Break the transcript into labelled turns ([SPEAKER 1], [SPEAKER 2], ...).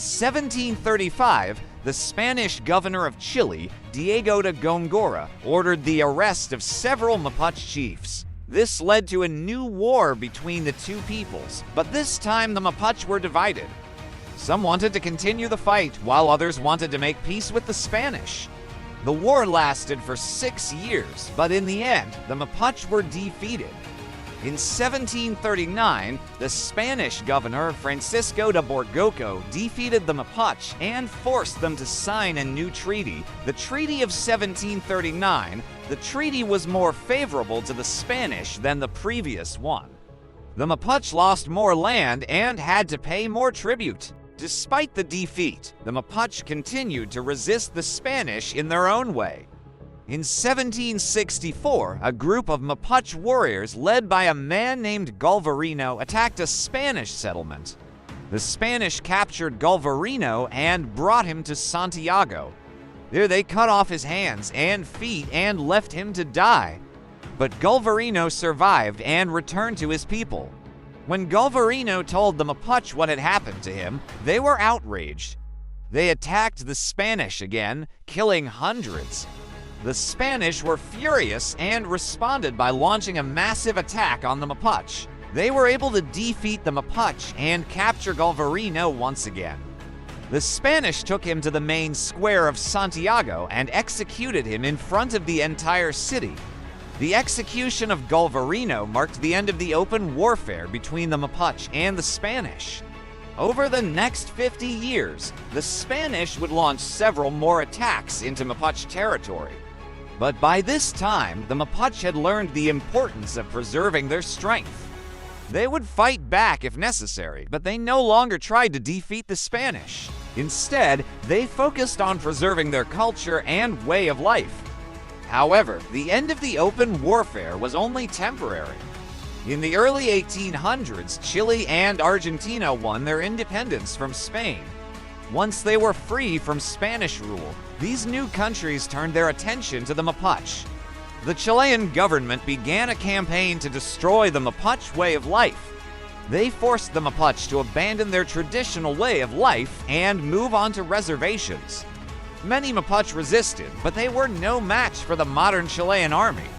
[SPEAKER 1] In 1735, the Spanish governor of Chile, Diego de Góngora, ordered the arrest of several Mapuche chiefs. This led to a new war between the two peoples, but this time the Mapuche were divided. Some wanted to continue the fight, while others wanted to make peace with the Spanish. The war lasted for 6 years, but in the end, the Mapuche were defeated. In 1739, the Spanish governor Francisco de Borgoco defeated the Mapuche and forced them to sign a new treaty, the Treaty of 1739. The treaty was more favorable to the Spanish than the previous one. The Mapuche lost more land and had to pay more tribute. Despite the defeat, the Mapuche continued to resist the Spanish in their own way. In 1764, a group of Mapuche warriors led by a man named Galvarino attacked a Spanish settlement. The Spanish captured Galvarino and brought him to Santiago. There they cut off his hands and feet and left him to die. But Galvarino survived and returned to his people. When Galvarino told the Mapuche what had happened to him, they were outraged. They attacked the Spanish again, killing hundreds. The Spanish were furious and responded by launching a massive attack on the Mapuche. They were able to defeat the Mapuche and capture Galvarino once again. The Spanish took him to the main square of Santiago and executed him in front of the entire city. The execution of Galvarino marked the end of the open warfare between the Mapuche and the Spanish. Over the next 50 years, the Spanish would launch several more attacks into Mapuche territory. But by this time, the Mapuche had learned the importance of preserving their strength. They would fight back if necessary, but they no longer tried to defeat the Spanish. Instead, they focused on preserving their culture and way of life. However, the end of the open warfare was only temporary. In the early 1800s, Chile and Argentina won their independence from Spain. Once they were free from Spanish rule, these new countries turned their attention to the Mapuche. The Chilean government began a campaign to destroy the Mapuche way of life. They forced the Mapuche to abandon their traditional way of life and move on to reservations. Many Mapuche resisted, but they were no match for the modern Chilean army.